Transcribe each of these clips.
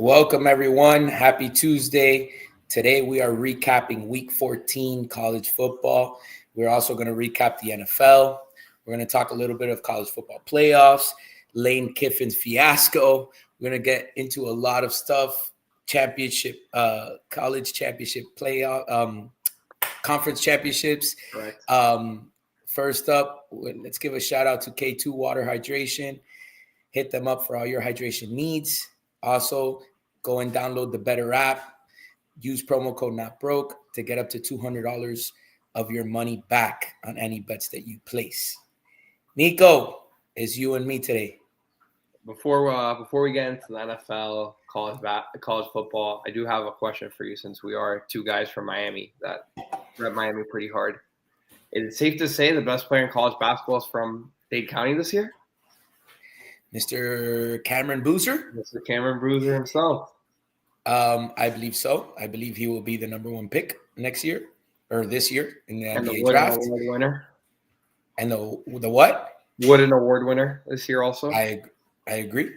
Welcome, everyone. Happy Tuesday. Today, we are recapping Week 14 college football. We're also going to recap the NFL. We're going to talk a little bit of college football playoffs, Lane Kiffin's fiasco. We're going to get into a lot of stuff, college championship playoff, conference championships. Correct. First up, let's give a shout out to K2 Water Hydration. Hit them up for all your hydration needs. Also, go and download the Better app. Use promo code NOTBROKE to get up to $200 of your money back on any bets that you place. Nico, it's you and me today. Before we get into the NFL, college football, I do have a question for you since we are two guys from Miami that rep Miami pretty hard. Is it safe to say the best player in college basketball is from Dade County this year? Mr. Cameron Boozer? Mr. Cameron Boozer himself. I believe so. I believe he will be the number one pick next year or this year in the NBA draft. And the award winner. And the what? Wood an award winner this year also. I agree.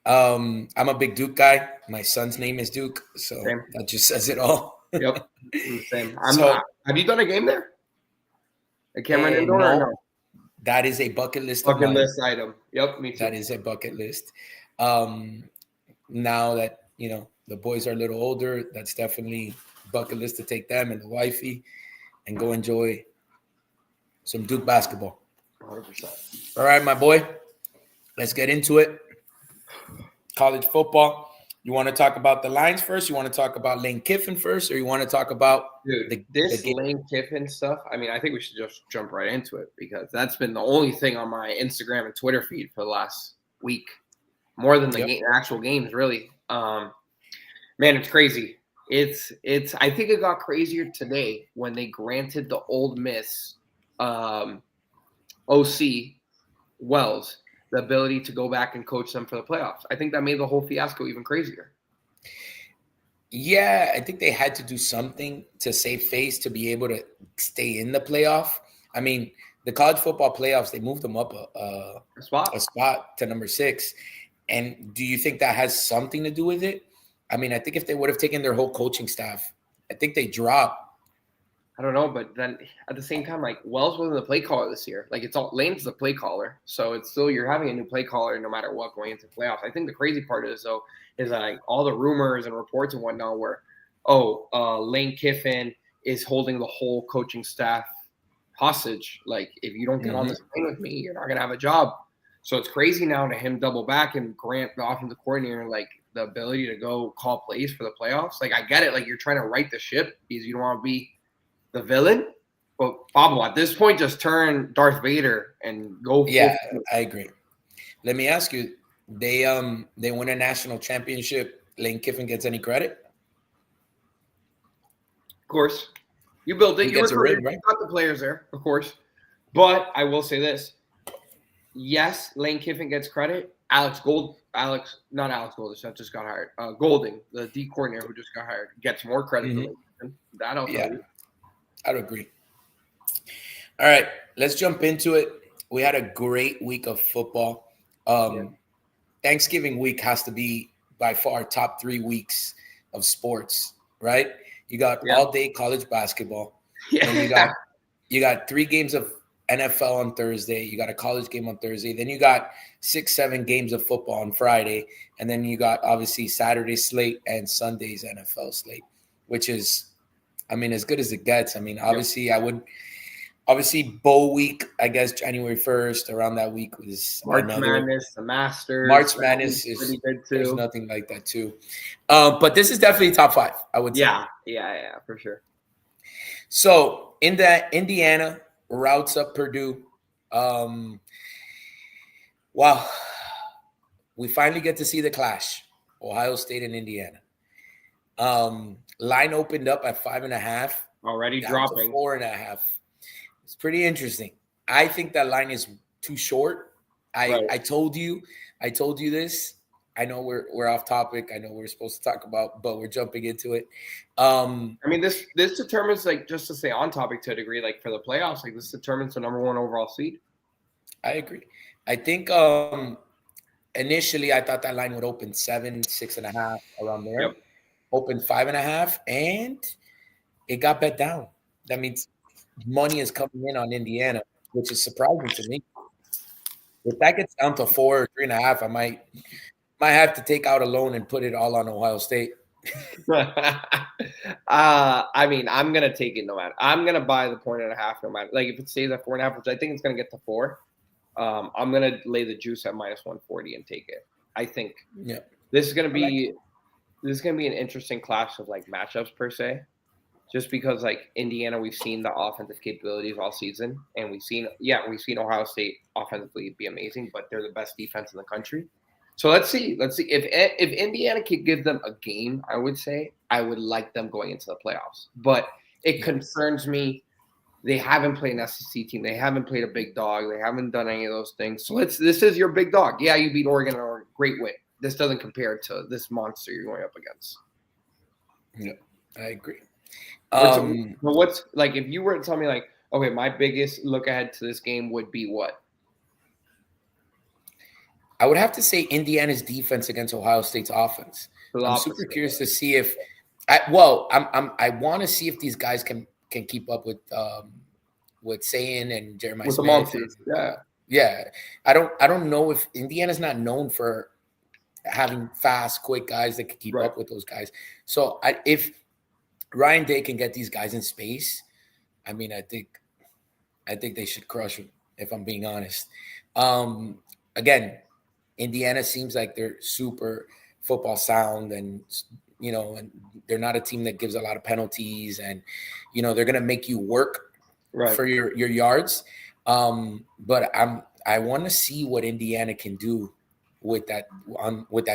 I'm a big Duke guy. My son's name is Duke, so Same. That just says it all. Yep. Same. Have you done a game there? At Cameron Indoor or no? That is a bucket list. Bucket list item. Yep, me too. That is a bucket list. Now that, the boys are a little older, that's definitely bucket list to take them and the wifey and go enjoy some Duke basketball. 100%. All right, my boy. Let's get into it. College football. You want to talk about the lines first? You want to talk about Lane Kiffin first? Or you want to talk about this Lane Kiffin stuff? I mean, I think we should just jump right into it because that's been the only thing on my Instagram and Twitter feed for the last week. More than the actual games, really. Man, it's crazy. It's. I think it got crazier today when they granted the Ole Miss OC Wells the ability to go back and coach them for the playoffs. I think that made the whole fiasco even crazier. Yeah, I think they had to do something to save face to be able to stay in the playoff. I mean, the college football playoffs, they moved them up a spot to number 6. And do you think that has something to do with it? I mean, I think if they would have taken their whole coaching staff, I think they drop. I don't know, but then at the same time, like Wells wasn't the play caller this year. Like Lane's the play caller, so it's still you're having a new play caller no matter what going into playoffs. I think the crazy part is that like all the rumors and reports and whatnot where, Lane Kiffin is holding the whole coaching staff hostage. Like if you don't get on this plane with me, you're not gonna have a job. So it's crazy now to him double back and grant the offensive coordinator like the ability to go call plays for the playoffs. Like I get it, like you're trying to right the ship because you don't want to be the villain, but Pablo, at this point, just turn Darth Vader and go. Yeah, I agree. Let me ask you: they win a national championship. Lane Kiffin gets any credit? Of course, you built it. You got the players there, of course. But I will say this: yes, Lane Kiffin gets credit. Golding, that just got hired. Golding, the D coordinator who just got hired, gets more credit than Lane Kiffin. That I'll tell you. I'd agree. All right, let's jump into it. We had a great week of football. Thanksgiving week has to be by far top 3 weeks of sports, right? You got all day college basketball. Yeah. And you got 3 games of NFL on Thursday. You got a college game on Thursday. Then you got 6-7 games of football on Friday. And then you got obviously Saturday slate and Sunday's NFL slate, which is, I mean, as good as it gets. I mean, obviously, bowl week, I guess January 1st, around that week was March Madness, the Masters. March Madness is pretty good too. There's nothing like that too. But this is definitely top 5, I would say. Yeah, for sure. So in that Indiana routes up Purdue. Wow. We finally get to see the clash, Ohio State and Indiana. Line opened up at 5.5. Already dropping 4.5. It's pretty interesting. I think that line is too short. I told you this. I know we're off topic. I know we're supposed to talk about, but we're jumping into it. I mean, this determines, like, just to stay on topic to a degree, like for the playoffs, like this determines the number 1 overall seed. I agree. I think initially I thought that line would open 7, 6.5 around there. Yep. Opened 5.5, and it got bet down. That means money is coming in on Indiana, which is surprising to me. If that gets down to 4 or 3.5, I might have to take out a loan and put it all on Ohio State. I mean, I'm gonna take it no matter. I'm gonna buy the 1.5 no matter. Like if it stays at 4.5, which I think it's gonna get to 4. I'm gonna lay the juice at -140 and take it. I think this is gonna be an interesting clash of like matchups per se, just because like Indiana, we've seen the offensive capabilities all season, and we've seen Ohio State offensively be amazing, but they're the best defense in the country. So let's see if Indiana could give them a game. I would say I would like them going into the playoffs, but it concerns me. They haven't played an SEC team. They haven't played a big dog. They haven't done any of those things. So this is your big dog. Yeah, you beat Oregon or a great win. This doesn't compare to this monster you're going up against. Yeah, I agree. But what's like if you were to tell me like, okay, my biggest look ahead to this game would be what? I would have to say Indiana's defense against Ohio State's offense. I'm super curious to see if I want to see if these guys can keep up with Sayin and Jeremiah with Smith. The monsters. Yeah. I don't know if Indiana's not known for having fast, quick guys that can keep up with those guys. So if Ryan Day can get these guys in space, I mean, I think they should crush them, if I'm being honest. Again, Indiana seems like they're super football sound, and and they're not a team that gives a lot of penalties, and they're gonna make you work for your yards. But I want to see what Indiana can do with that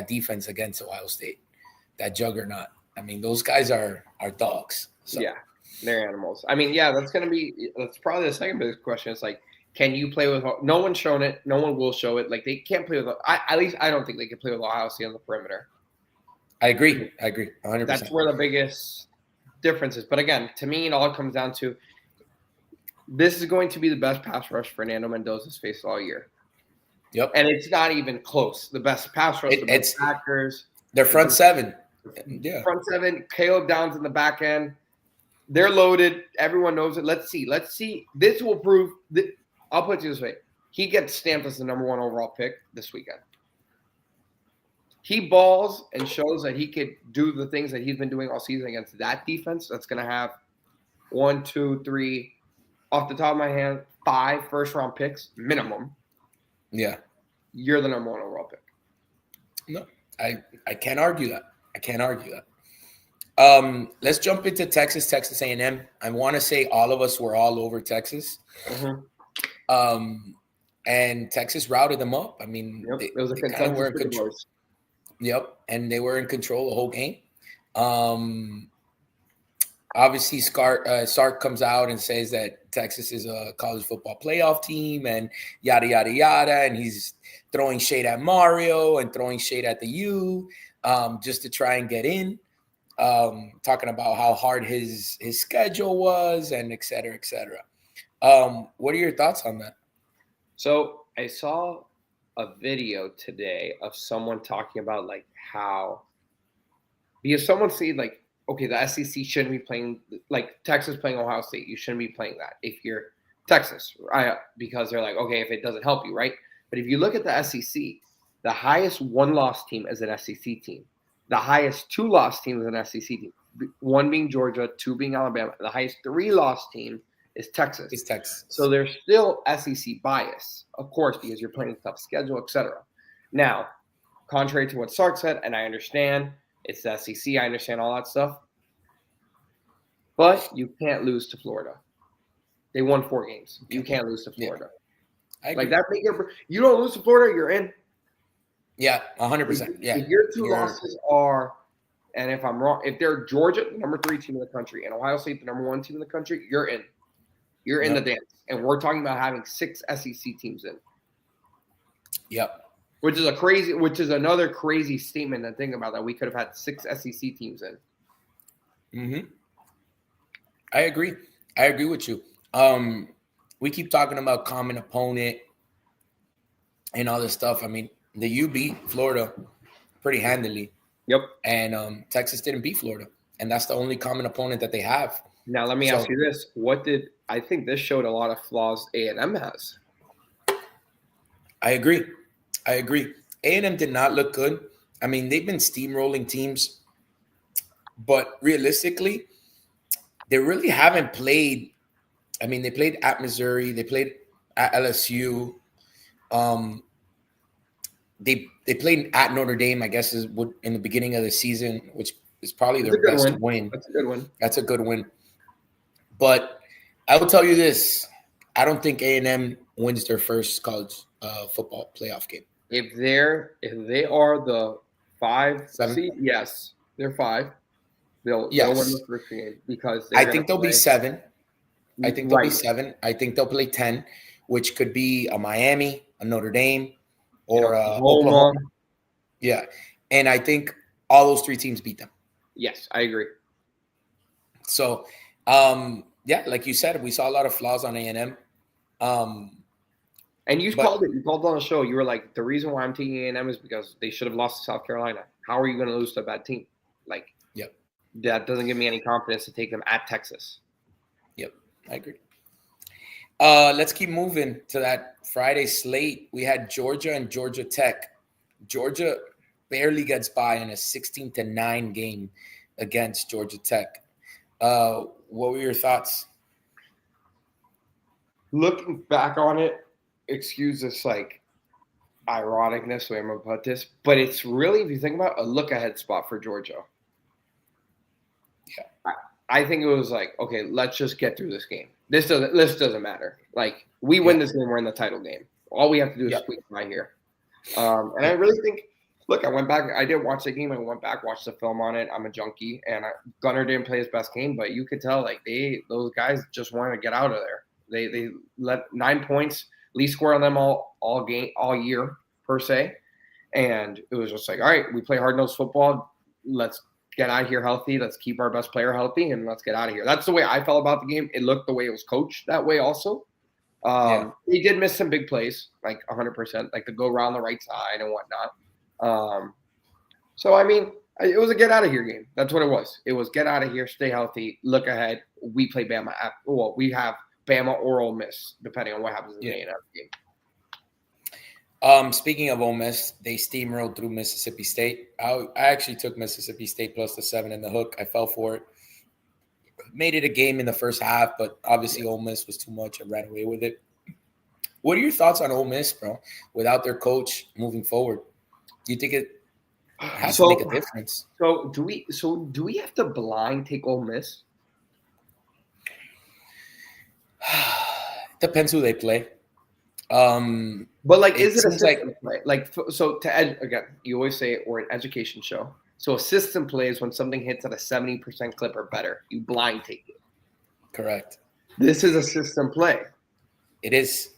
defense against Ohio State, that juggernaut. I mean, those guys are dogs. So. Yeah, they're animals. I mean, that's probably the second biggest question. It's like, can you play with? No one's shown it. No one will show it. Like they can't play with. At least I don't think they can play with Ohio State on the perimeter. I agree. 100%. That's where the biggest difference is. But again, to me, it all comes down to this is going to be the best pass rush Fernando Mendoza's faced all year. Yep. And it's not even close. The best pass rush, the best backers. Their front seven. Yeah. Front seven. Caleb Downs in the back end. They're loaded. Everyone knows it. Let's see. This will prove that. I'll put it this way. He gets stamped as the number 1 overall pick this weekend. He balls and shows that he could do the things that he's been doing all season against that defense. That's going to have 1, 2, 3, off the top of my hand, 5 first-round picks minimum. Yeah. You're the number 1 overall pick. No, I can't argue that. Let's jump into Texas A&M. I want to say all of us were all over Texas. Mm-hmm. And Texas routed them up. I mean, it was a contention were in control. Yep, and they were in control the whole game. Obviously, Sark comes out and says that Texas is a college football playoff team and yada, yada, yada. And he's throwing shade at Mario and throwing shade at the U just to try and get in. Talking about how hard his schedule was and et cetera, et cetera. What are your thoughts on that? So I saw a video today of someone talking about like how, because someone said like, okay, the SEC shouldn't be playing, like Texas playing Ohio State, you shouldn't be playing that if you're Texas, right? Because they're like, okay, if it doesn't help you, right? But if you look at the SEC, the highest 1-loss team is an SEC team. The highest 2-loss team is an SEC team. 1 being Georgia, 2 being Alabama. The highest 3-loss team is Texas. It's Texas. So there's still SEC bias, of course, because you're playing a tough schedule, etc. Now, contrary to what Sark said, and I understand, it's the SEC, I understand all that stuff, but you can't lose to Florida. They won 4 games. You can't lose to Florida. Yeah. Like that, you don't lose to Florida, you're in. Yeah, 100%. Yeah. If your 2 losses are, and if I'm wrong, if they're Georgia, the number 3 team in the country, and Ohio State, the number 1 team in the country, you're in. You're in the dance. And we're talking about having 6 SEC teams in. Yep. Which is another crazy statement to think about, that we could have had 6 SEC teams in. Mm-hmm. I agree with you. We keep talking about common opponent and all this stuff. I mean, The U beat Florida pretty handily. Yep. And Texas didn't beat Florida, and that's the only common opponent that they have. Now let me ask you this: I think this showed a lot of flaws A&M has. I agree. A&M did not look good. I mean, they've been steamrolling teams, but realistically, they really haven't played. I mean, they played at Missouri, they played at LSU. They played at Notre Dame, I guess, in the beginning of the season, which is probably their best win. That's a good win. That's a good win. But I will tell you this: I don't think A&M wins their first college football playoff game. If they are the 5 seed, yes, they're 5. They'll win the first game because I think they'll be 7. I think they'll be 7. I think they'll play 10, which could be a Miami, a Notre Dame, or Oklahoma. Yeah, and I think all those 3 teams beat them. Yes, I agree. So, yeah, like you said, we saw a lot of flaws on A&M. And you called it. You called on the show. You were like, the reason why I'm taking A&M is because they should have lost to South Carolina. How are you going to lose to a bad team? Like, yep. That doesn't give me any confidence to take them at Texas. Yep, I agree. Let's keep moving to that Friday slate. We had Georgia and Georgia Tech. Georgia barely gets by in a 16-9 game against Georgia Tech. What were your thoughts? Looking back on it, excuse this like ironicness, the way I'm gonna put this, but it's really, if you think about it, a look ahead spot for Georgia. Yeah, I think it was like, okay, let's just get through this game. This doesn't matter. Like, we win this game, we're in the title game. All we have to do is squeak by here. And I really think, look, I went back. I did watch the game. I went back, watched the film on it. I'm a junkie, and Gunnar didn't play his best game, but you could tell like those guys just wanted to get out of there. They let 9 points, least score on them all year per se, and it was just like, all right, we play hard-nosed football. Let's get out of here healthy. Let's keep our best player healthy, and let's get out of here. That's the way I felt about the game. It looked the way it was coached that way also. He did miss some big plays, like 100%, like to go around the right side and whatnot. So, I mean, it was a get out of here game. That's what it was. It was get out of here, stay healthy, look ahead. We play Bama. We have Bama or Ole Miss, depending on what happens in the A&M game. Speaking of Ole Miss, they steamrolled through Mississippi State. I actually took Mississippi State plus the 7 in the hook. I fell for it. Made it a game in the first half, but obviously Ole Miss was too much. I ran away with it. What are your thoughts on Ole Miss, bro? Without their coach moving forward, do you think it has to make a difference? So do we have to blind take Ole Miss? Depends who they play. But like, is it a system play? Like, so again, you always say we're an education show. So a system play is when something hits at a 70% clip or better. You blind take it. Correct. This is a system play. It is.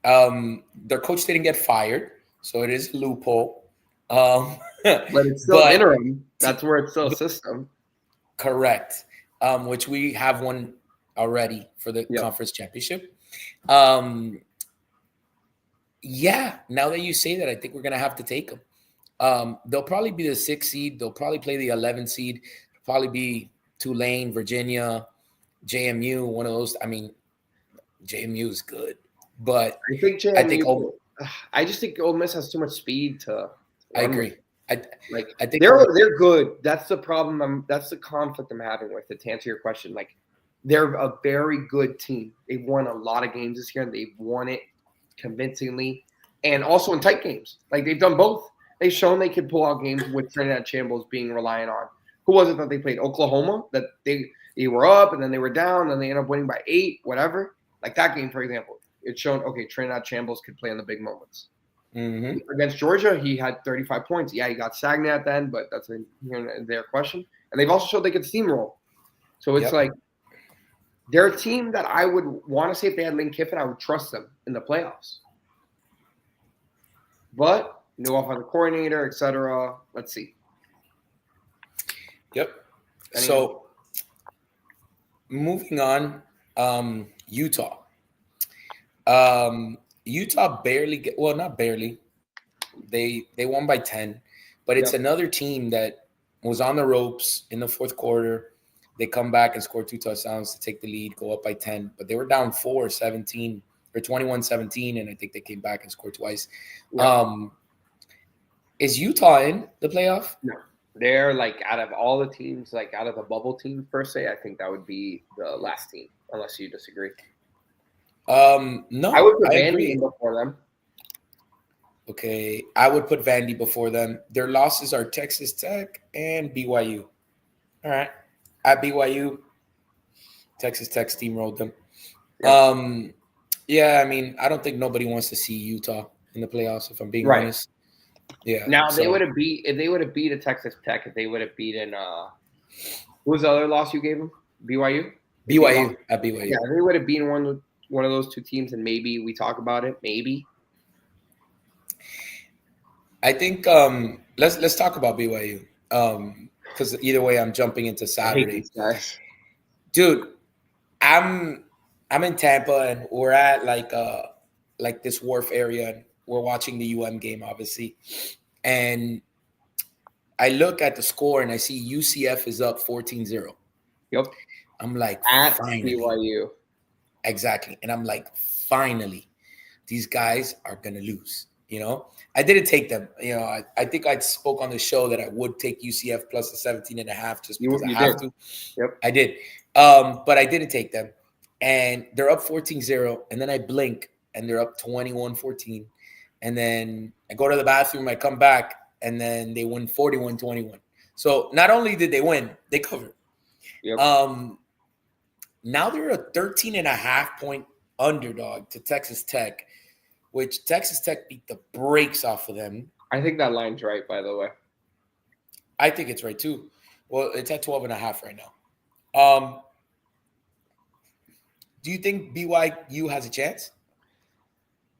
Their coach didn't get fired, so it is a loophole. But it's still interim. That's where it's still a system. Correct. Which we have one already for the conference championship. Yeah, now that you say that, I think we're going to have to take them. They'll probably be the 6th seed. They'll probably play the 11th seed. It'll probably be Tulane, Virginia, JMU, one of those. I mean, JMU is good, but I just think Ole Miss has too much speed to. I agree. I think they're good. That's the problem. That's the conflict I'm having with it. To answer your question, like, they're a very good team. They've won a lot of games this year, and they've won it convincingly, and also in tight games. Like, they've done both. They've shown they can pull out games with Trinidad Chambles being reliant on. Who was it that they played? Oklahoma. That they were up and then they were down and they ended up winning by 8, whatever. Like that game, for example, it's shown, okay, Trinidad Chambles could play in the big moments. Mm-hmm. Against Georgia, he had 35 points. Yeah, he got Sagna at the end, but that's their question. And they've also showed they could steamroll. So it's like, they're a team that I would want to say if they had Lane Kiffin, I would trust them in the playoffs. But new offensive coordinator, etc. Let's see. Yep. So moving on, Utah. Utah barely not barely. They won by 10, but it's another team that was on the ropes in the fourth quarter. They come back and score 2 touchdowns to take the lead, go up by 10, but they were down 17 or 21-17, and I think they came back and scored twice. Is Utah in the playoff? No. They're like out of all the teams, like out of the bubble team per se, I think that would be the last team, unless you disagree. No, I would put Vandy in before them. Okay, I would put Vandy before them. Their losses are Texas Tech and BYU. All right, at BYU, Texas Tech steamrolled them. Yep. Yeah, I mean, I don't think nobody wants to see Utah in the playoffs, if I'm being honest. Yeah. Now they would have beat if they would have beat a Texas Tech, if they would have beaten who was the other loss you gave them? BYU? BYU at BYU. Yeah, they would have beaten one of those two teams, and maybe we talk about it. Maybe. I think let's talk about BYU. Because either way I'm jumping into Saturday. Dude, I'm in Tampa and we're at like this wharf area and we're watching the UM game, obviously. And I look at the score and I see UCF is up 14-0. Yep. I'm like, at finally. BYU. Exactly. And I'm like, finally, these guys are going to lose. You know, I didn't take them. You know, I think I spoke on the show that I would take UCF plus the 17.5 just because I have to. Yep. I did. But I didn't take them. And they're up 14-0. And then I blink and they're up 21-14. And then I go to the bathroom, I come back, and then they win 41-21. So not only did they win, they covered. Yep. Now they're a 13.5-point underdog to Texas Tech, which Texas Tech beat the brakes off of them. I think that line's right, by the way. I think it's right, too. Well, it's at 12.5 right now. Do you think BYU has a chance?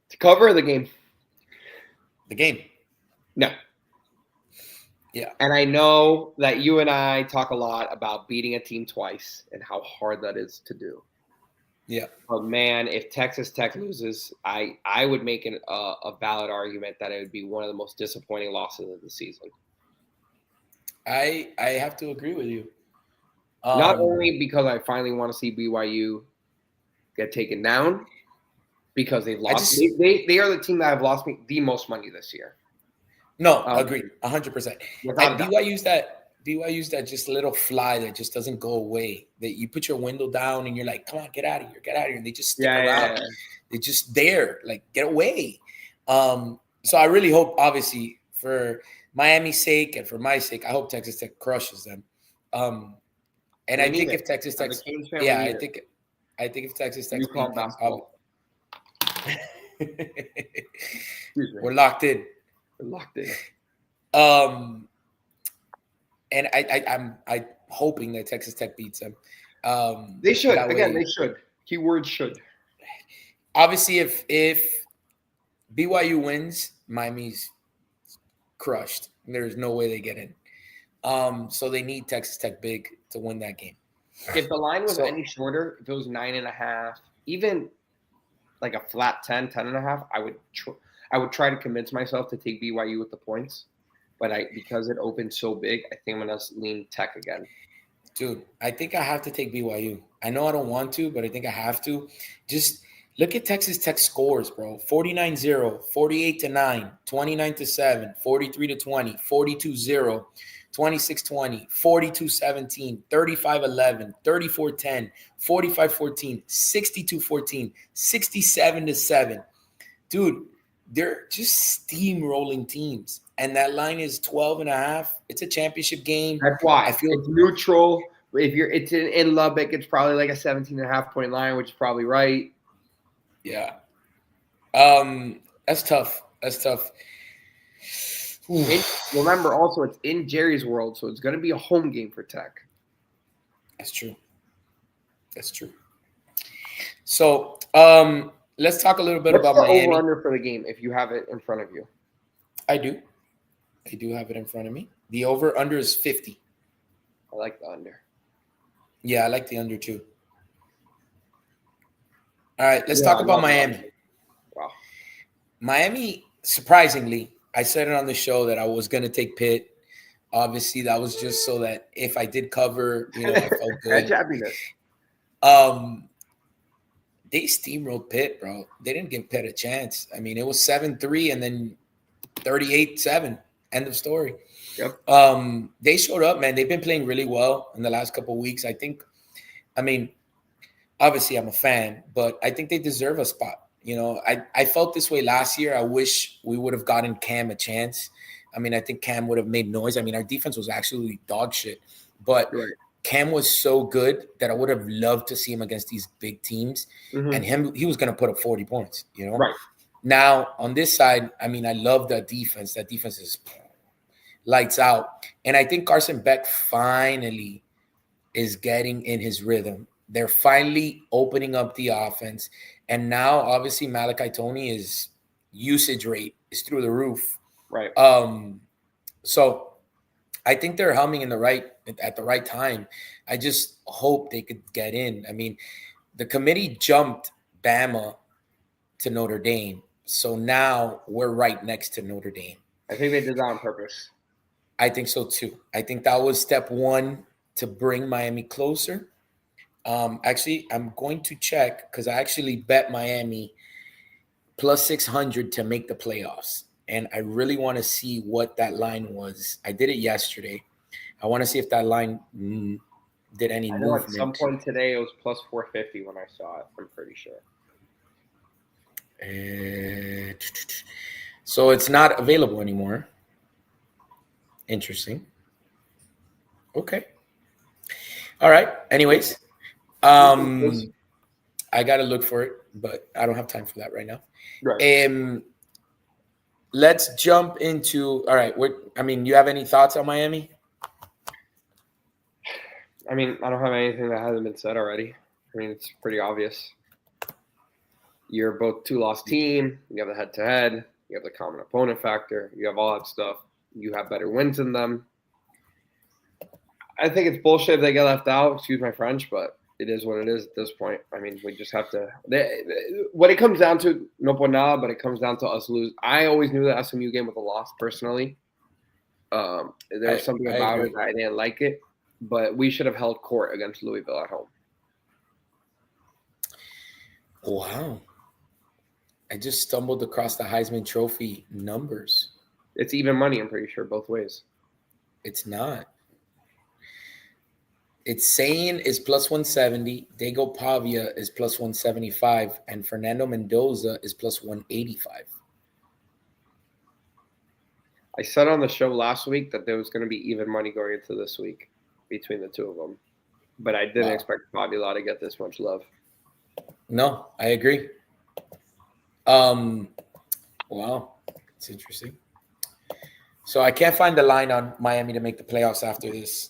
To cover the game? The game. No. Yeah. And I know that you and I talk a lot about beating a team twice and how hard that is to do. Yeah. But, man, if Texas Tech loses, I would make a valid argument that it would be one of the most disappointing losses of the season. I have to agree with you. Not only because I finally want to see BYU get taken down, because they've lost. They are the team that have lost me the most money this year. No, agreed, 100%. And BYU's that just little fly that just doesn't go away. That you put your window down and you're like, come on, get out of here, and they just stick around. Yeah. They're just there, like get away. So I really hope, obviously, for Miami's sake and for my sake, I hope Texas Tech crushes them. And I think if Texas Tech, I think if Texas Tech beat them, we're locked in. And I'm hoping that Texas Tech beats them. They should. Again, they should. Keyword should. Obviously, if BYU wins, Miami's crushed. There's no way they get in. So they need Texas Tech big to win that game. If the line was any shorter, if it was 9.5, even like a flat 10.5, I would try to convince myself to take BYU with the points. But because it opened so big, I think I'm going to lean Tech again. Dude, I think I have to take BYU. I know I don't want to, but I think I have to. Just look at Texas Tech scores, bro. 49-0, 48-9, 29-7, 43-20, 42-0, 26-20, 42-17, 35-11, 34-10, 45-14, 62-14, 67-7. Dude, they're just steamrolling teams. And that line is 12.5. It's a championship game. That's why. I feel it's neutral. If it's in Lubbock, it's probably like a 17.5-point line, which is probably right. Yeah. That's tough. Remember, also, it's in Jerry's world, so it's going to be a home game for Tech. That's true. So, let's talk a little bit about Miami. Over-under for the game, if you have it in front of you. I do have it in front of me. The over-under is 50. I like the under. Yeah, I like the under too. All right, let's talk about Miami. Wow. Miami, surprisingly, I said it on the show that I was going to take Pitt. Obviously, that was just so that if I did cover, I felt good. happiness. They steamrolled Pitt, bro. They didn't give Pitt a chance. I mean, it was 7-3 and then 38-7. End of story. Yep. They showed up, man. They've been playing really well in the last couple of weeks. I mean, obviously I'm a fan, but I think they deserve a spot. I felt this way last year. I wish we would have gotten Cam a chance. I mean, I think Cam would have made noise. I mean, our defense was actually dog shit, but right. Cam was so good that I would have loved to see him against these big teams. Mm-hmm. And he was going to put up 40 points, Right. Now, on this side, I mean, I love that defense. That defense is lights out. And I think Carson Beck finally is getting in his rhythm. They're finally opening up the offense. And now, obviously, Malachi Toney is usage rate is through the roof. Right. So I think they're humming at the right time. I just hope they could get in. I mean, the committee jumped Bama to Notre Dame. So now we're right next to Notre Dame. I think they did that on purpose. I think so too. I think that was step one to bring Miami closer. Actually, I'm going to check because I actually bet Miami plus 600 to make the playoffs. And I really want to see what that line was. I did it yesterday. I want to see if that line did any movement. At some point today, it was plus 450 when I saw it. I'm pretty sure. So it's not available anymore. Interesting. Okay. All right. Anyways, I got to look for it, but I don't have time for that right now. Right. Let's jump into. All right. You have any thoughts on Miami? I mean, I don't have anything that hasn't been said already. I mean, it's pretty obvious. You're both two-loss team. You have the head-to-head. You have the common opponent factor. You have all that stuff. You have better wins than them. I think it's bullshit if they get left out. Excuse my French, but it is what it is at this point. I mean, we just have to. What it comes down to, no por nada, but it comes down to us lose. I always knew the SMU game was a loss personally. There's something about it that I didn't like it, but we should have held court against Louisville at home. Wow. I just stumbled across the Heisman Trophy numbers. It's even money, I'm pretty sure, both ways. It's not. It's Sane is plus 170, Dago Pavia is plus 175, and Fernando Mendoza is plus 185. I said on the show last week that there was going to be even money going into this week between the two of them, but I didn't expect Pavia to get this much love. No, I agree. Wow, it's interesting. So I can't find the line on Miami to make the playoffs after this.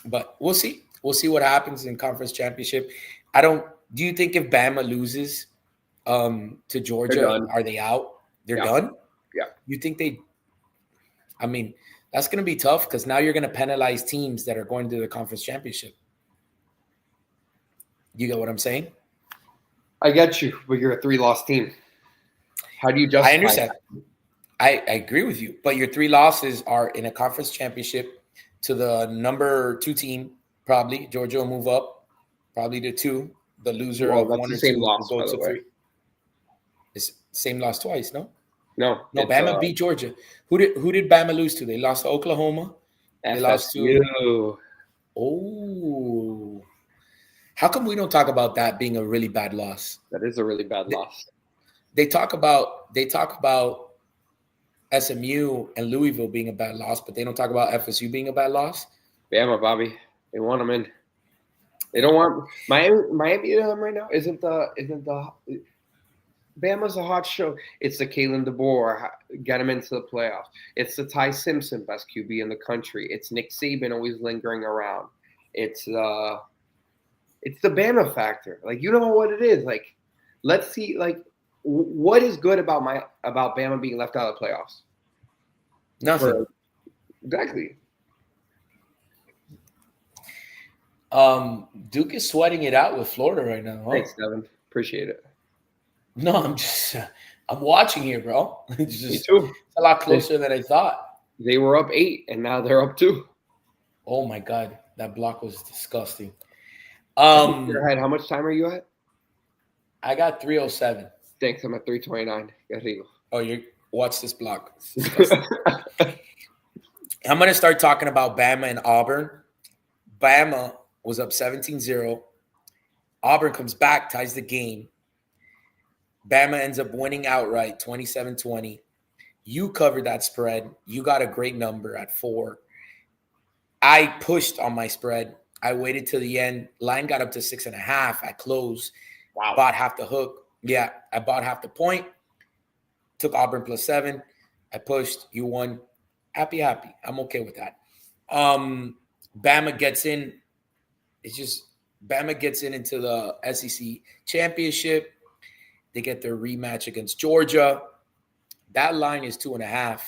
But we'll see. We'll see what happens in conference championship. Do you think if Bama loses to Georgia, are they out? They're done? Yeah. You think that's going to be tough because now you're going to penalize teams that are going to the conference championship. You get what I'm saying? I get you, but you're a 3-loss team. How do you justify I understand. That? I agree with you, but your 3 losses are in a conference championship to the number 2 team, probably. Georgia will move up, probably to 2. The loser of 1 or 2 loss, will go to 3. It's same loss twice, no? No, Bama beat Georgia. Who did Bama lose to? They lost to Oklahoma. FSU. They lost to. Oh, how come we don't talk about that being a really bad loss? That is a really bad loss. They talk about SMU and Louisville being a bad loss, but they don't talk about FSU being a bad loss. Bama, Bobby, they want them in. They don't want Miami right now. Isn't the Bama's a hot show. It's the Kalen DeBoer, get him into the playoffs. It's the Ty Simpson, best QB in the country. It's Nick Saban always lingering around. It's the Bama factor. Like, you know what it is. Like, let's see. Like, what is good about Bama being left out of the playoffs? Nothing. Exactly. Duke is sweating it out with Florida right now. Huh? Thanks, Devin. Appreciate it. No, I'm watching here, bro. It's Me too. It's a lot closer than I thought. They were up 8, and now they're up 2. Oh my god, that block was disgusting. Your head. How much time are you at? I got 307. Thanks. I'm at 329. Oh, you watch this block. It's disgusting. I'm gonna start talking about Bama and Auburn. Bama was up 17-0. Auburn comes back, ties the game. Bama ends up winning outright, 27-20. You covered that spread. You got a great number at 4. I pushed on my spread. I waited till the end. Line got up to 6.5 at close. Wow. Bought half the hook. Yeah, I bought half the point. Took Auburn +7. I pushed. You won. Happy. I'm okay with that. Bama gets in. It's just Bama gets into the SEC championship. They get their rematch against Georgia. That line is 2.5.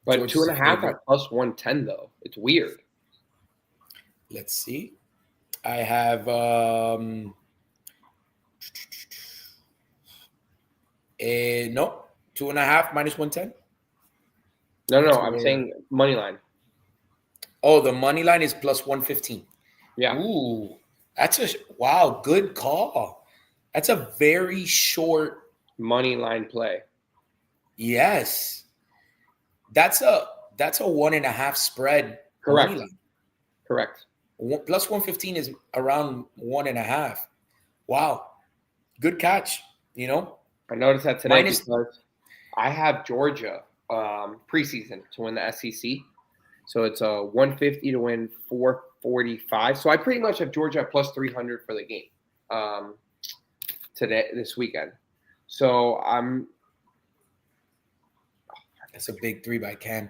But 2.5 at +110 though. It's weird. Let's see. I have no, 2.5 minus 110. No. I'm saying money line. Oh, the money line is +115. Yeah. Ooh, that's wow. Good call. That's a very short money line play. Yes, that's a 1.5 spread. Correct. Correct. +115 is around 1.5. Wow, good catch. I noticed that today because I have Georgia preseason to win the SEC, so it's a 150 to win 445. So I pretty much have Georgia at +300 for the game this weekend. So That's a big 3 by Cam.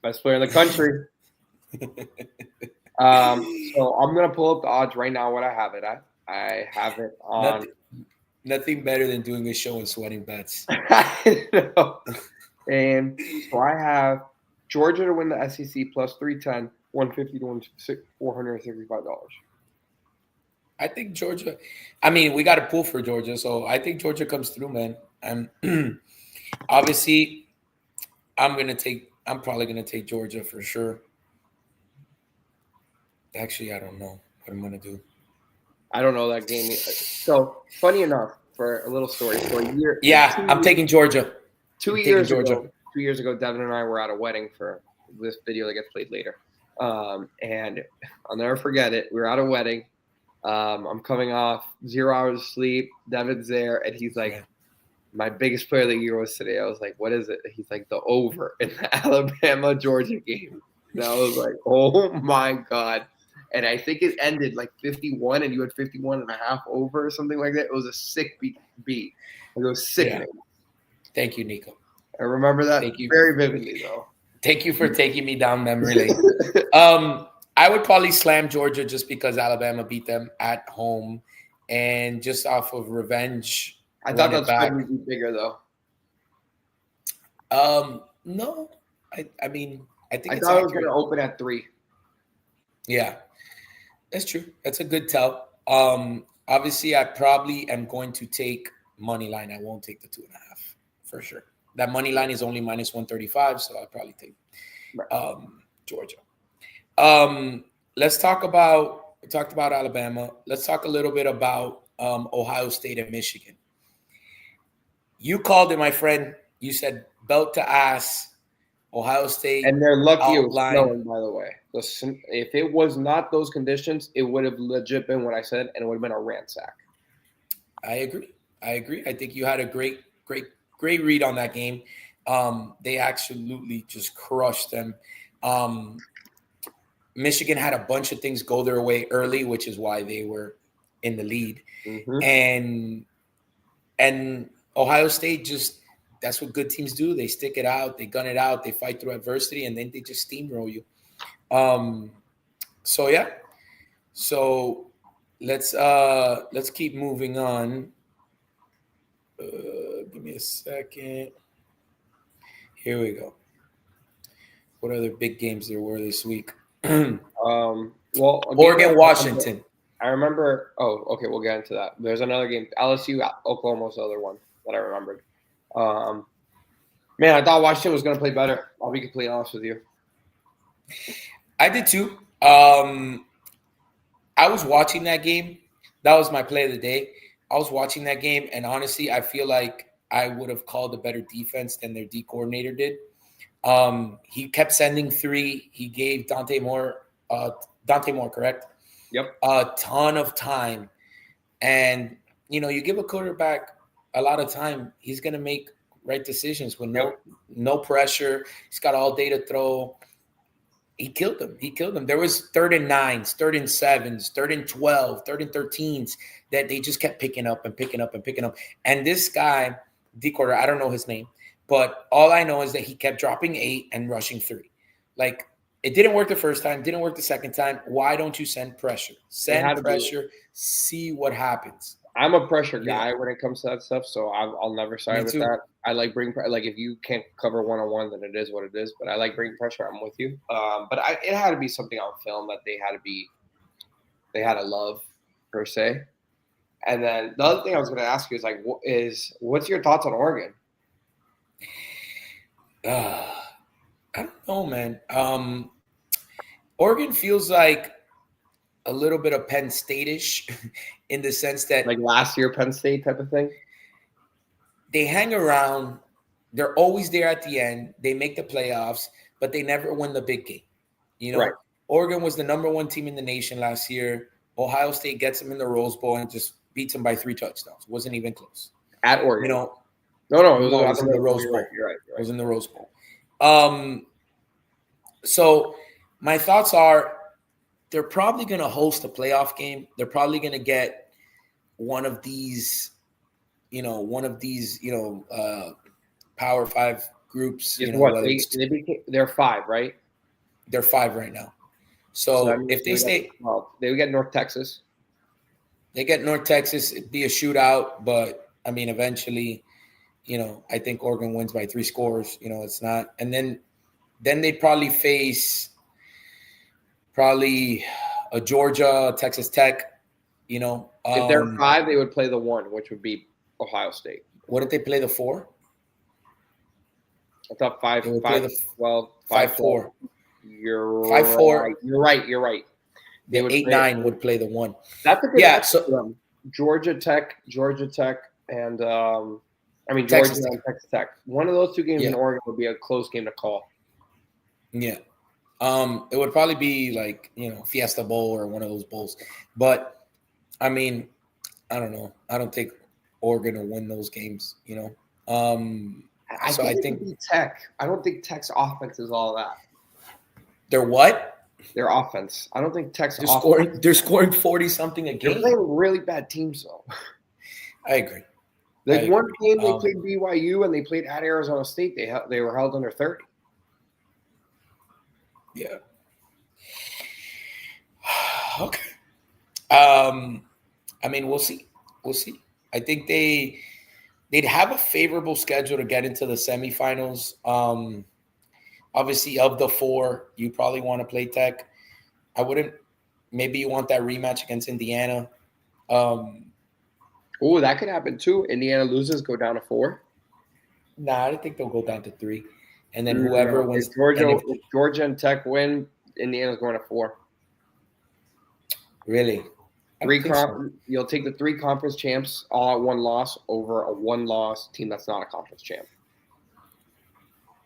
Best player in the country. So I'm gonna pull up the odds right now. What I have it at? I have it on. Nothing better than doing a show and sweating bets. I know. And so I have Georgia to win the SEC +310, 150 to win $465. I think Georgia. I mean, we got to pull for Georgia, so I think Georgia comes through, man. And obviously, I'm probably gonna take Georgia for sure. Actually, I don't know what I'm gonna do. I don't know that game. So funny enough, for a little story, for a year. Yeah, I'm taking Georgia. 2 years ago, 2 years ago, Devin and I were at a wedding for this video that gets played later. And I'll never forget it. We were at a wedding. I'm coming off 0 hours of sleep. Devin's there, and he's like, my biggest player of the year was today. I was like, what is it? He's like, the over in the Alabama-Georgia game. And I was like, oh, my God. And I think it ended like 51, and you had 51.5 over or something like that. It was a sick beat. It was sickening. Yeah. Thank you, Nico. I remember that very vividly, though. Thank you for taking me down memory lane. I would probably slam Georgia just because Alabama beat them at home and just off of revenge. I thought that spread would be bigger, though. No. I mean, I think I thought it was going to open at 3. Yeah. That's true. That's a good tell. Obviously, I probably am going to take money line. I won't take the 2.5 for sure. That money line is only minus 135, so I'll probably take Georgia. Let's talk about. We talked about Alabama. Let's talk a little bit about Ohio State and Michigan. You called it, my friend. You said belt to ass. Ohio State, and they're lucky it was snowing, by the way. If it was not those conditions, it would have legit been what I said, and it would have been a ransack. I agree. I think you had a great read on that game. They absolutely just crushed them. Michigan had a bunch of things go their way early, which is why they were in the lead. Mm-hmm. And Ohio State just. That's what good teams do. They stick it out, they gun it out, they fight through adversity, and then they just steamroll you. So yeah. So let's keep moving on. Give me a second. Here we go. What other big games there were this week? Well, Oregon, Washington. I remember. Oh, okay, we'll get into that. There's another game, LSU Oklahoma's the other one that I remembered. Man, I thought Washington was going to play better. I'll be completely honest with you. I did too. I was watching that game. That was my play of the day. I was watching that game, and honestly, I feel like I would have called a better defense than their D coordinator did. He kept sending three. He gave Dante Moore, correct? Yep. A ton of time. And, you give a quarterback a lot of time, he's going to make right decisions with no pressure. He's got all day to throw. He killed them. There was 3rd and 9s, 3rd and 7s, 3rd and 12, 3rd and 13s that they just kept picking up. And this guy, D quarter, I don't know his name, but all I know is that he kept dropping 8 and rushing 3. Like, it didn't work the first time, didn't work the second time. Why don't you send pressure? Send pressure, see what happens. I'm a pressure guy when it comes to that stuff, so I'll never side with that. I like if you can't cover one-on-one, then it is what it is. But I like bringing pressure. I'm with you. But it had to be something on film that they had to love per se. And then the other thing I was going to ask you is what's your thoughts on Oregon? I don't know, man. Oregon feels like a little bit of Penn State-ish in the sense that like last year Penn State type of thing. They hang around. They're always there at the end. They make the playoffs, but they never win the big game. Right. Oregon was the number 1 team in the nation last year. Ohio State gets them in the Rose Bowl and just beats them by 3 touchdowns. Wasn't even close. At Oregon. No, it was in the Rose Bowl. You're right. It was in the Rose Bowl. So my thoughts are they're probably going to host a playoff game. They're probably going to get one of these Power 5 groups. They're 5, right? They're 5 right now. So if they stay, they would get North Texas. They get North Texas. It'd be a shootout, but I mean, eventually, I think Oregon wins by 3 scores. It's not, and then they'd probably face a Georgia, Texas Tech. If they're 5, they would play the 1, which would be Ohio State. Wouldn't they play the 4? I thought 5. 5-4. You're 5-4. Right. You're right. The 8-9 would play the 1. That's a good so Georgia Tech, and Georgia and Texas Tech. One of those 2 games in Oregon would be a close game to call. Yeah. It would probably be like, Fiesta Bowl or one of those bowls. But, I mean, I don't know. I don't think Oregon will win those games, I think Tech. I don't think Tech's offense is all that. Their what? Their offense. I don't think Tech's offense. They're scoring 40-something a game. They're playing really bad teams, though. I agree. One game they played BYU and they played at Arizona State. They were held under 30. Yeah. Okay. We'll see. I think they'd have a favorable schedule to get into the semifinals. Obviously, of the 4, you probably want to play Tech. I wouldn't. Maybe you want that rematch against Indiana. That could happen too. Indiana loses, go down to 4. Nah, I think they'll go down to 3, and then whoever wins. If Georgia and Tech win, Indiana's going to 4. Really? You'll take the 3 conference champs all at 1 loss over a 1-loss team that's not a conference champ.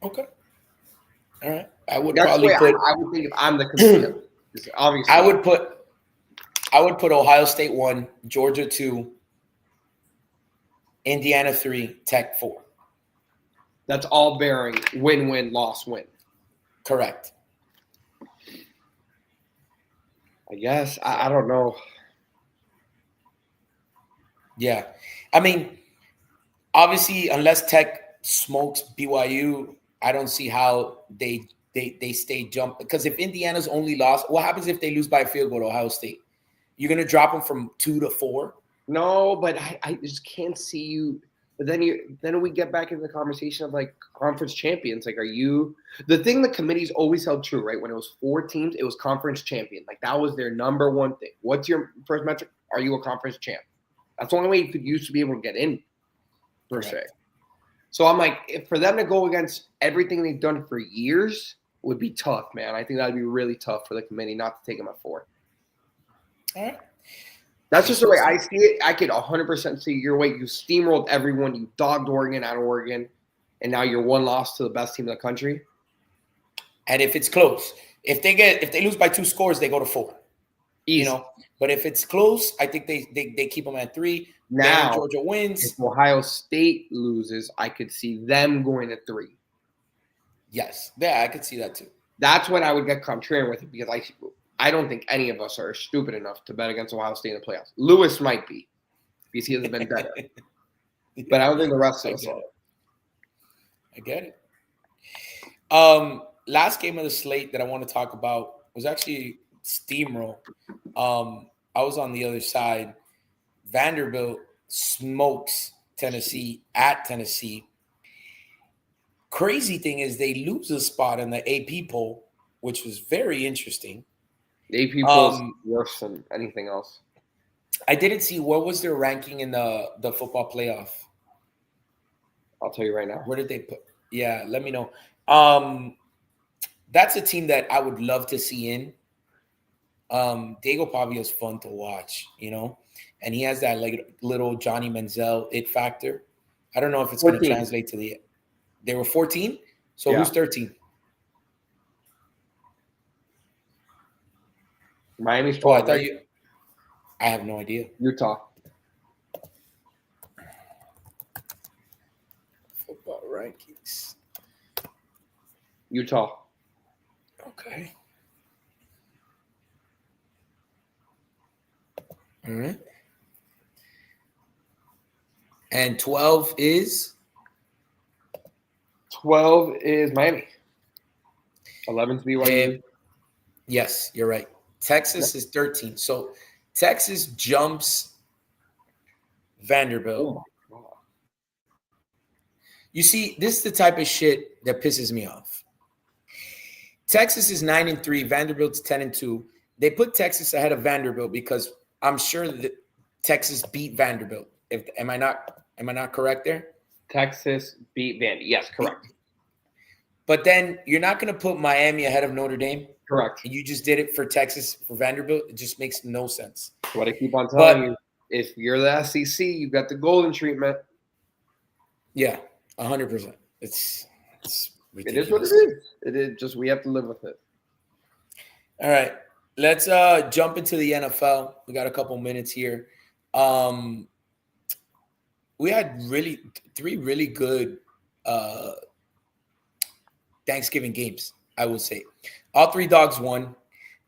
Okay. All right. I would think if I'm the consumer. Obviously, I would put Ohio State 1, Georgia 2, Indiana 3, Tech 4. That's all bearing win-win, loss-win. Correct. I guess. I don't know. Yeah. I mean, obviously, unless Tech smokes BYU, I don't see how they stay jump. Because if Indiana's only lost, what happens if they lose by a field goal to Ohio State? You're going to drop them from 2 to 4? No, but I just can't see you. But then we get back into the conversation of like conference champions. Like, the thing the committee's always held true, right? When it was 4 teams, it was conference champion. Like that was their number one thing. What's your first metric? Are you a conference champ? That's the only way you could used to be able to get in, per se. So I'm like, if for them to go against everything they've done for years would be tough, man. I think that'd be really tough for the committee not to take them at 4. All right. That's just the way I see it. I could 100% see your way. You steamrolled everyone. You dogged Oregon out of Oregon, and now you're 1 loss to the best team in the country. And if it's close, if they lose by 2 scores, they go to 4. Easy. You know, but if it's close, I think they keep them at 3. Now Georgia wins. If Ohio State loses, I could see them going to 3. Yes, yeah, I could see that too. That's when I would get contrarian with it because I don't think any of us are stupid enough to bet against Ohio State in the playoffs. Lewis might be because he hasn't been better. But I don't think the rest of us are. I get it. Last game of the slate that I want to talk about was actually steamroll. I was on the other side. Vanderbilt smokes Tennessee at Tennessee. Crazy thing is they lose a spot in the AP poll, which was very interesting. The AP poll is worse than anything else. I didn't see what was their ranking in the football playoff. I'll tell you right now. Where did they put? Yeah, let me know. That's a team that I would love to see in. Diego Pavia is fun to watch, you know, and he has that like little Johnny Manziel it factor. I don't know if it's going to translate to the. They were 14, so who's 13? Miami's 12. I have no idea. Utah. Football rankings. Utah. Okay. All right. And 12 is? 12 is Miami. 11 is BYU. Yes, you're right. Texas is 13. So Texas jumps Vanderbilt. Oh my God. You see, this is the type of shit that pisses me off. Texas is 9-3. Vanderbilt's 10-2. They put Texas ahead of Vanderbilt because I'm sure that Texas beat Vanderbilt. Am I not correct there? Texas beat Vandy. Yes, correct. But then you're not going to put Miami ahead of Notre Dame. Correct. And you just did it for Texas, for Vanderbilt. It just makes no sense. What I keep on telling you, if you're the SEC, you've got the golden treatment. Yeah, 100%. It's ridiculous. It is what it is. It is just we have to live with it. All right. Let's jump into the NFL. We got a couple minutes here. We had 3 really good Thanksgiving games, I would say. All 3 dogs won.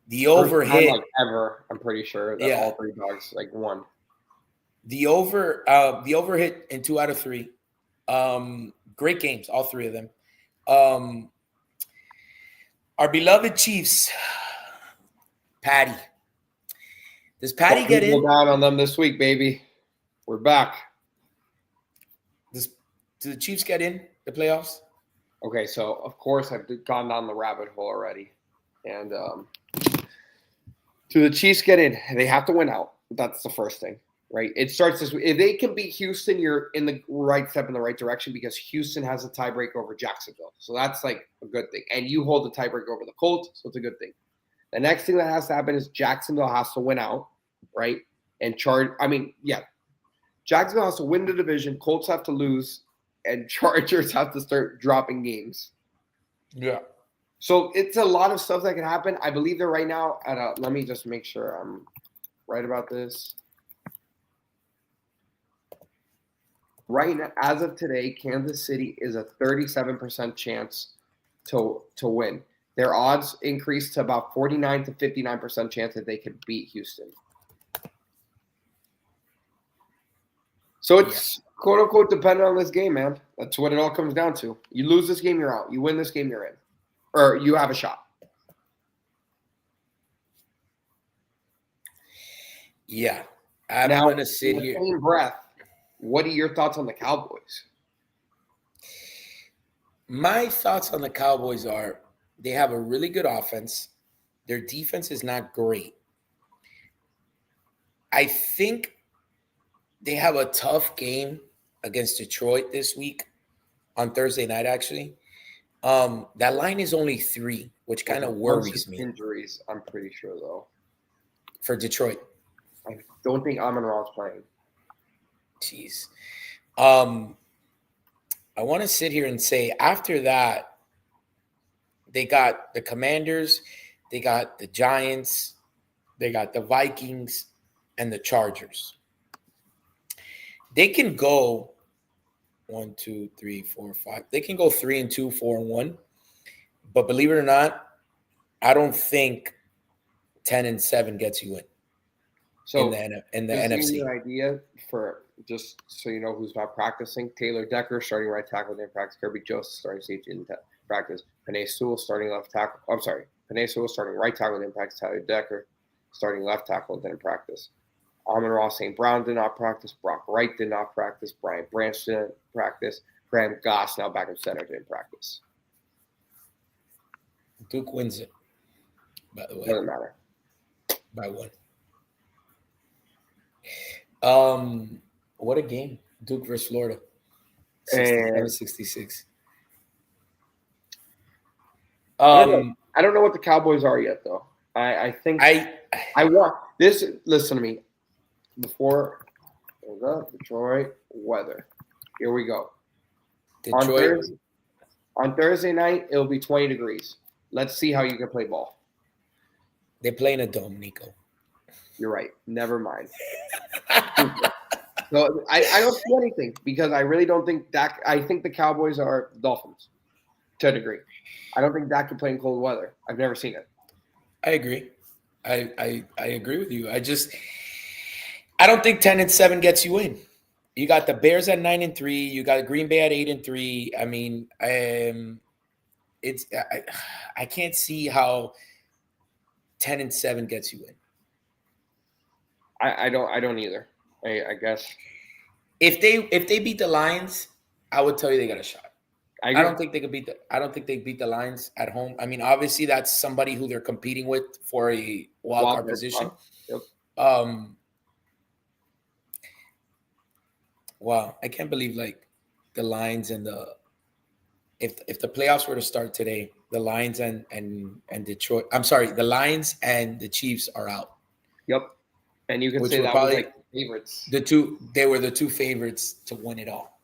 The over hit ever. I'm pretty sure that all 3 dogs won. The over hit in 2 out of 3. Great games, all 3 of them. Our beloved Chiefs, Patty. Does Patty get in? Down on them this week, baby. We're back. Do the Chiefs get in the playoffs? Okay, so of course I've gone down the rabbit hole already, and do the Chiefs get in? They have to win out. That's the first thing, right? It starts this way. If they can beat Houston, you're in the right step in the right direction because Houston has a tiebreak over Jacksonville, so that's like a good thing. And you hold the tiebreak over the Colts, so it's a good thing. The next thing that has to happen is Jacksonville has to win out, right? And Jacksonville has to win the division. Colts have to lose. And Chargers have to start dropping games. Yeah. So it's a lot of stuff that can happen. I believe they're right now at let me just make sure I'm right about this. Right now, as of today, Kansas City is a 37% chance to win. Their odds increased to about 49 to 59% chance that they could beat Houston. So it's quote unquote dependent on this game, man. That's what it all comes down to. You lose this game, you're out. You win this game, you're in. Or you have a shot. Yeah. I'm going to sit here. Same breath, what are your thoughts on the Cowboys? My thoughts on the Cowboys are they have a really good offense. Their defense is not great. I think they have a tough game against Detroit this week on Thursday night, actually. That line is only 3, which kind of worries me. Injuries, I'm pretty sure, though. For Detroit. I don't think Amon-Ra's playing. Jeez. I want to sit here and say after that, they got the Commanders, they got the Giants, they got the Vikings, and the Chargers. They can go 1, 2, 3, 4, 5. They can go 3-2, 4-1. But believe it or not, I don't think 10-7 gets you in. So in the NFC. An idea for just so you know who's not practicing: Taylor Decker starting right tackle in practice, Kirby Joseph starting safety in practice, Penei Sewell starting left tackle. I'm sorry, Penei Sewell starting right tackle in practice, Tyler Decker starting left tackle in practice. Amon-Ra St. Brown did not practice. Brock Wright did not practice. Brian Branch didn't practice. Graham Goss, now back in center, didn't practice. Duke wins it, by the way. Doesn't matter. By 1. What a game. Duke versus Florida. 67-66. I don't know what the Cowboys are yet, though. I think I want this. Listen to me. Before the Detroit weather. Here we go. Detroit. On Thursday night, it'll be 20 degrees. Let's see how you can play ball. They play in a dome, Nico. You're right. Never mind. So I don't see anything because I really don't think Dak. I think the Cowboys are Dolphins to a degree. I don't think Dak can play in cold weather. I've never seen it. I agree. I agree with you. I don't think 10-7 gets you in. You got the Bears at 9-3. You got Green Bay at 8-3. I mean, I can't see how 10-7 gets you in. I don't either. I guess if they beat the Lions, I would tell you they got a shot. I don't think they could beat the Lions at home. I mean, obviously that's somebody who they're competing with for a wild card position. Yep. Wow, I can't believe like the Lions and if the playoffs were to start today, the Lions and Detroit. I'm sorry, the Lions and the Chiefs are out. Yep. And you can say that was like favorites. They were the 2 favorites to win it all.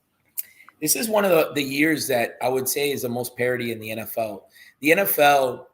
This is one of the years that I would say is the most parity in the NFL. The NFL,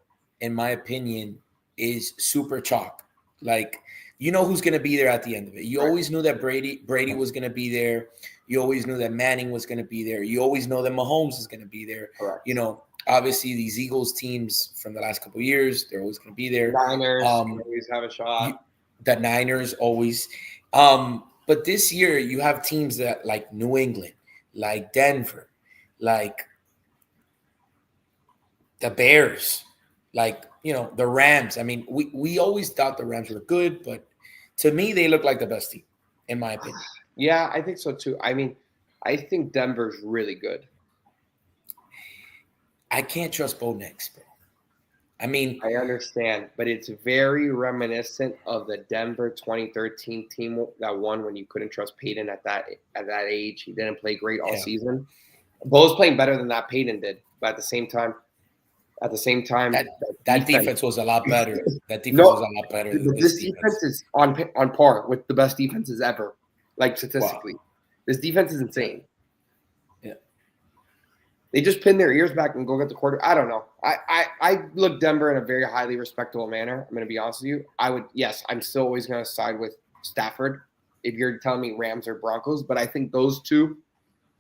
in my opinion, is super chalk. Like, you know who's going to be there at the end of it. You always knew that Brady was going to be there. You always knew that Manning was going to be there. You always know that Mahomes is going to be there. Correct. You know, obviously these Eagles teams from the last couple of years, they're always going to be there. Niners always have a shot. The Niners always. But this year you have teams that like New England, like Denver, like the Bears, like, you know, the Rams. I mean, we always thought the Rams were good, but to me, they look like the best team, in my opinion. Yeah, I think so too. I mean, I think Denver's really good. I can't trust Bo Nix, bro. I mean, I understand, but it's very reminiscent of the Denver 2013 team that won when you couldn't trust Peyton at that age. He didn't play great all season. Bo's playing better than that Peyton did, but at the same time, that defense was a lot better. That defense was a lot better. This defense is on par with the best defenses ever, like statistically. Wow. This defense is insane. Yeah. They just pin their ears back and go get the quarter. I don't know. I look Denver in a very highly respectable manner. I'm going to be honest with you. I'm still always going to side with Stafford if you're telling me Rams or Broncos, but I think those two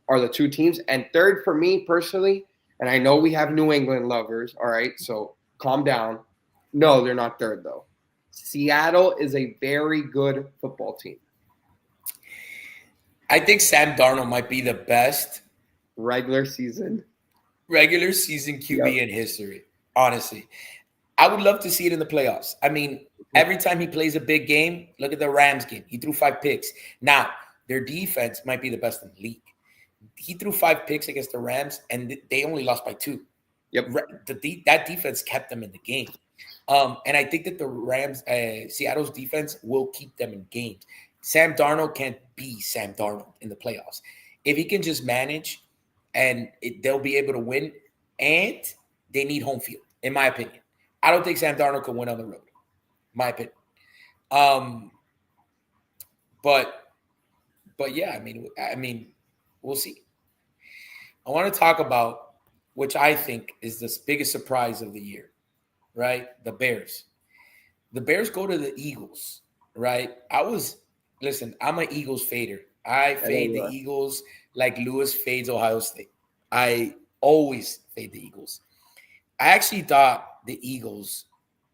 are the 2 teams. And third for me personally, and I know we have New England lovers, all right, so calm down. No, they're not third, though. Seattle is a very good football team. I think Sam Darnold might be the best regular season QB in history, honestly. I would love to see it in the playoffs. I mean, every time he plays a big game, look at the Rams game. He threw 5 picks. Now, their defense might be the best in the league. He threw 5 picks against the Rams, and they only lost by 2. Yep. That defense kept them in the game. And I think that the Rams, Seattle's defense will keep them in games. Sam Darnold can't be Sam Darnold in the playoffs. If he can just manage, and they'll be able to win, and they need home field, in my opinion. I don't think Sam Darnold can win on the road, my opinion. But yeah, I mean, we'll see. I want to talk about, which I think is the biggest surprise of the year, right? The Bears. The Bears go to the Eagles, right? Listen, I'm an Eagles fader. I fade the Eagles like Lewis fades Ohio State. I always fade the Eagles. I actually thought the Eagles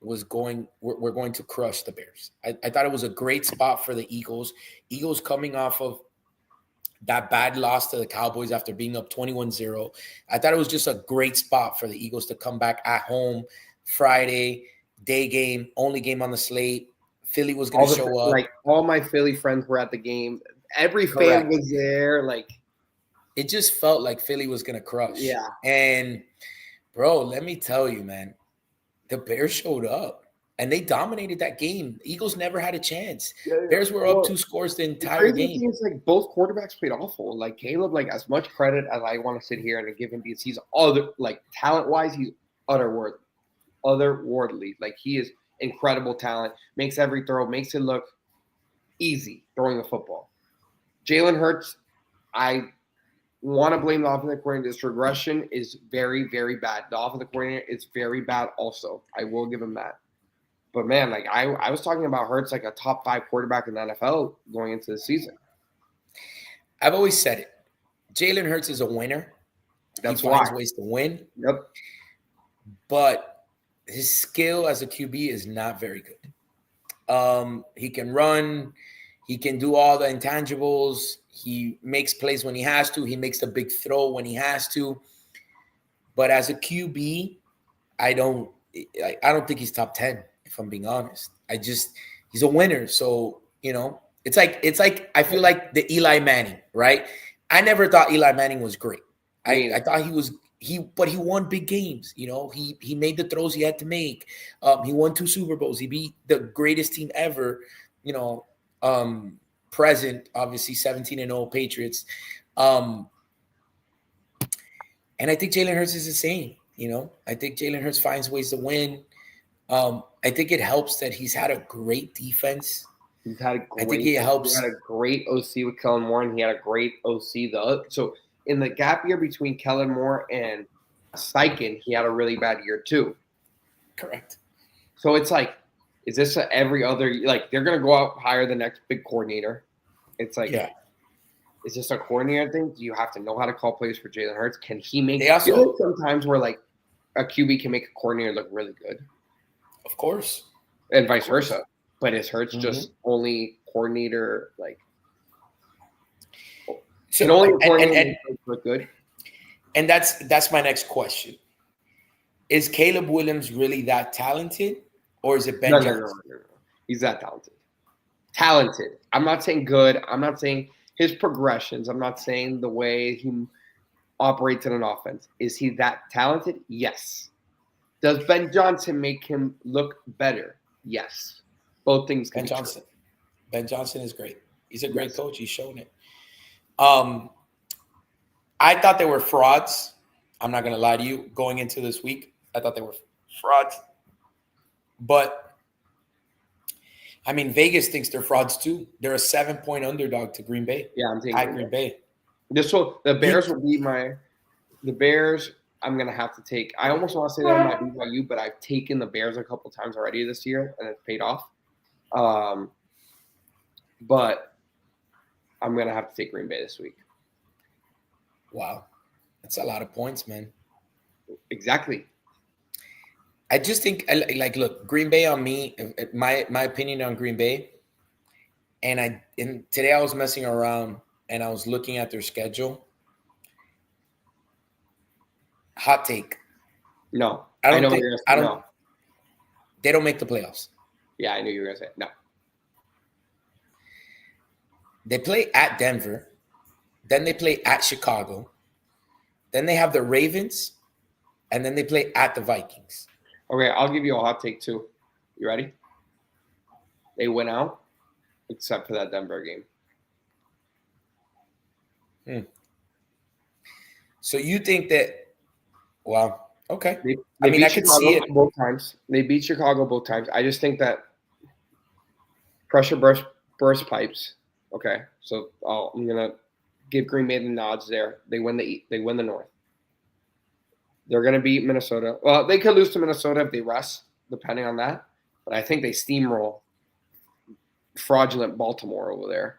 were going to crush the Bears. I thought it was a great spot for the Eagles. Eagles coming off of that bad loss to the Cowboys after being up 21-0. I thought it was just a great spot for the Eagles to come back at home Friday, day game, only game on the slate. Philly was going to show up. Like, all my Philly friends were at the game. Every fan was there. Like, it just felt like Philly was going to crush. Yeah. And, bro, let me tell you, man, the Bears showed up. And they dominated that game. Eagles never had a chance. Bears were up 2 scores the entire game. Thing is, like, both quarterbacks played awful. Like, Caleb, like, as much credit as I want to sit here and give him, because he's talent-wise, he's otherworldly. Like, he is incredible talent. Makes every throw, makes it look easy throwing the football. Jalen Hurts, I want to blame the offensive coordinator. This regression is very, very bad. The offensive coordinator is very bad also. I will give him that. But, man, like, I was talking about Hurts like a top 5 quarterback in the NFL going into the season. I've always said it. Jalen Hurts is a winner. That's he finds ways to win. Yep. But his skill as a QB is not very good. He can run. He can do all the intangibles. He makes plays when he has to. He makes the big throw when he has to. But as a QB, I don't think he's top 10. If I'm being honest, he's a winner. So, it's like I feel like the Eli Manning, right? I never thought Eli Manning was great. I thought but he won big games. He made the throws he had to make. He won 2 Super Bowls. He beat the greatest team ever, present, obviously 17-0 Patriots. And I think Jalen Hurts is the same. I think Jalen Hurts finds ways to win. I think it helps that he's had a great defense. He had a great OC with Kellen Moore, and he had a great OC. So in the gap year between Kellen Moore and Steichen, he had a really bad year too. Correct. So it's like, is this every other, like, they're going to go out hire the next big coordinator? It's like, is this a coordinator thing? Do you have to know how to call plays for Jalen Hurts? Can he make sometimes where, like, a QB can make a coordinator look really good? Of course. And vice versa. But is Hurts just only coordinator, like, can only coordinator look good? And that's my next question. Is Caleb Williams really that talented, or is it Ben Johnson? No. He's that talented. Talented. I'm not saying good. I'm not saying his progressions. I'm not saying the way he operates in an offense. Is he that talented? Yes. Does Ben Johnson make him look better? Yes. Both things can be true. Ben Johnson is great. He's a great coach. He's shown it. I thought they were frauds. I'm not going to lie to you. Going into this week, I thought they were frauds. But, I mean, Vegas thinks they're frauds too. They're a 7-point underdog to Green Bay. Yeah, I'm taking Green Bay. The Bears will beat the Bears. I'm going to have to take – I almost want to say that I might beat by you, but I've taken the Bears a couple times already this year, and it's paid off. But I'm going to have to take Green Bay this week. Wow. That's a lot of points, man. Exactly. I just think, like, look, Green Bay on me, my opinion on Green Bay, and today I was messing around, and I was looking at their schedule. Hot take. No. They don't make the playoffs. Yeah, I knew you were going to say it. No. They play at Denver. Then they play at Chicago. Then they have the Ravens. And then they play at the Vikings. Okay, I'll give you a hot take too. You ready? They win out, except for that Denver game. So you think that? Well, okay. They I beat can Chicago see it both times. They beat Chicago both times. I just think that pressure burst pipes. Okay, so I'm gonna give Green Bay the nods there. They win the North. They're gonna beat Minnesota. Well, they could lose to Minnesota if they rest, depending on that. But I think they steamroll fraudulent Baltimore over there.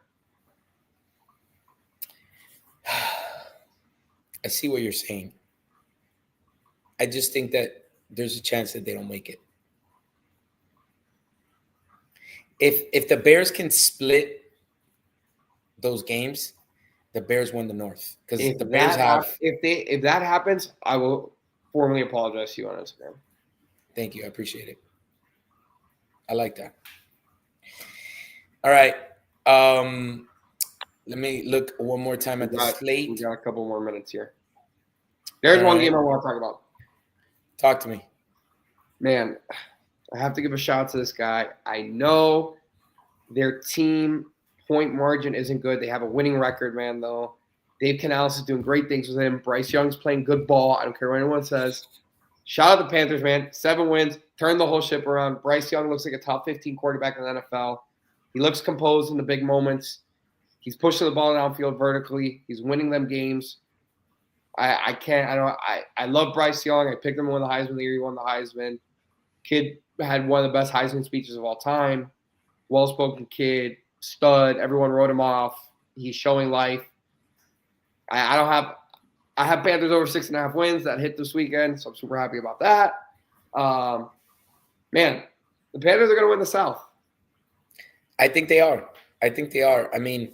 I see what you're saying. I just think that there's a chance that they don't make it. If the Bears can split those games, the Bears win the North. Because the Bears have. If that happens, I will formally apologize to you on Instagram. Thank you. I appreciate it. I like that. All right. Let me look one more time at the slate. We got a couple more minutes here. There's one game I want to talk about. Talk to me. Man, I have to give a shout out to this guy. I know their team point margin isn't good. They have a winning record, man, though. Dave Canales is doing great things with him. Bryce Young's playing good ball. I don't care what anyone says. Shout out the Panthers, man. 7 wins. Turned the whole ship around. Bryce Young looks like a top 15 quarterback in the NFL. He looks composed in the big moments. He's pushing the ball downfield vertically. He's winning them games. I love Bryce Young. I picked him to win the Heisman the year he won the Heisman. Kid had one of the best Heisman speeches of all time. Well-spoken kid, stud. Everyone wrote him off. He's showing life. I have Panthers over 6.5 wins that hit this weekend, so I'm super happy about that. Man, the Panthers are going to win the South. I think they are. I mean,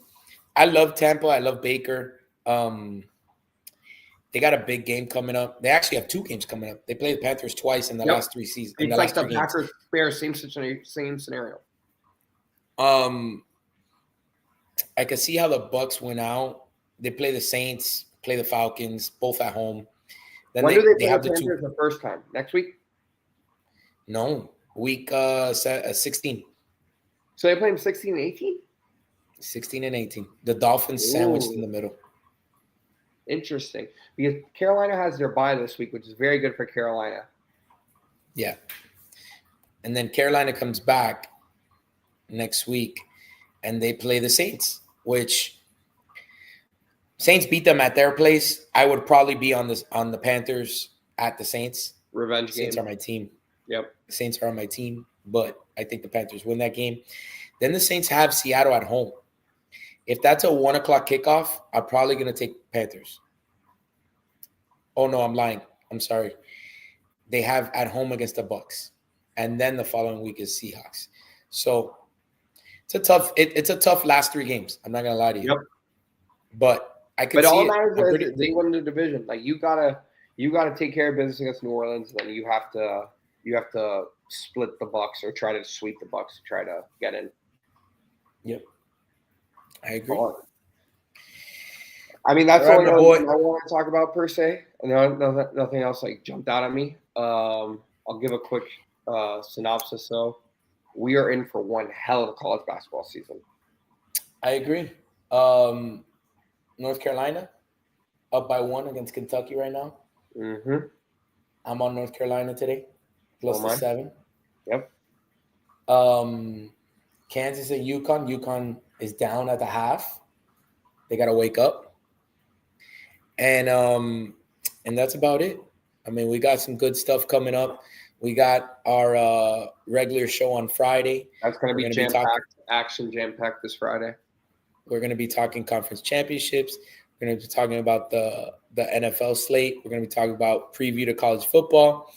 I love Tampa. I love Baker. They got a big game coming up. They actually have 2 games coming up. They play the Panthers twice in the last 3 seasons. It's like the Packers-Bears, same scenario. I can see how the Bucks went out. They play the Saints, play the Falcons, both at home. Then when do they have the Panthers the first time? Next week? No, week 16. So they play them 16 and 18? 16 and 18. The Dolphins sandwiched in the middle. Interesting. Because Carolina has their bye this week, which is very good for Carolina. Yeah. And then Carolina comes back next week, and they play the Saints, which Saints beat them at their place. I would probably be on the Panthers at the Saints. Revenge game. Saints are my team. Yep. Saints are on my team, but I think the Panthers win that game. Then the Saints have Seattle at home. If that's a 1:00 kickoff, I'm probably going to take Panthers. Oh, no, I'm lying. I'm sorry. They have at home against the Bucks. And then the following week is Seahawks. So it's a tough last 3 games. I'm not going to lie to you. Yep. But I could see all matters is they won the division. Like you gotta take care of business against New Orleans, and then you have to split the Bucks or try to sweep the Bucks to try to get in. Yep. I agree. I mean, that's all I want to talk about per se. Nothing else like jumped out at me. I'll give a quick synopsis. So, we are in for one hell of a college basketball season. I agree. North Carolina up by 1 against Kentucky right now. Mm-hmm. I'm on North Carolina today, plus the 7. Yep. Kansas and UConn. UConn is down at the half. They got to wake up. And that's about it. I mean, we got some good stuff coming up. We got our regular show on Friday. That's going to be jam-packed, action jam-packed this Friday. We're going to be talking conference championships. We're going to be talking about the NFL slate. We're going to be talking about preview to college football.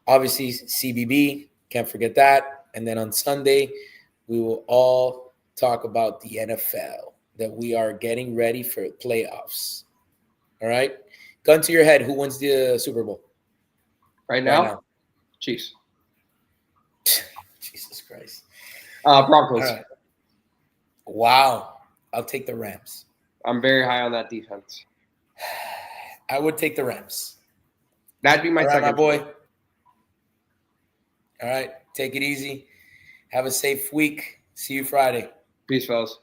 Obviously, CBB, can't forget that. And then on Sunday, we will all talk about the NFL, that we are getting ready for playoffs. All right? Gun to your head, who wins the Super Bowl? Right now? Chiefs. Jesus Christ. Broncos. Right. Wow. I'll take the Rams. I'm very high on that defense. I would take the Rams. That'd be my second. My boy. All right. Take it easy. Have a safe week. See you Friday. Peace, fellas.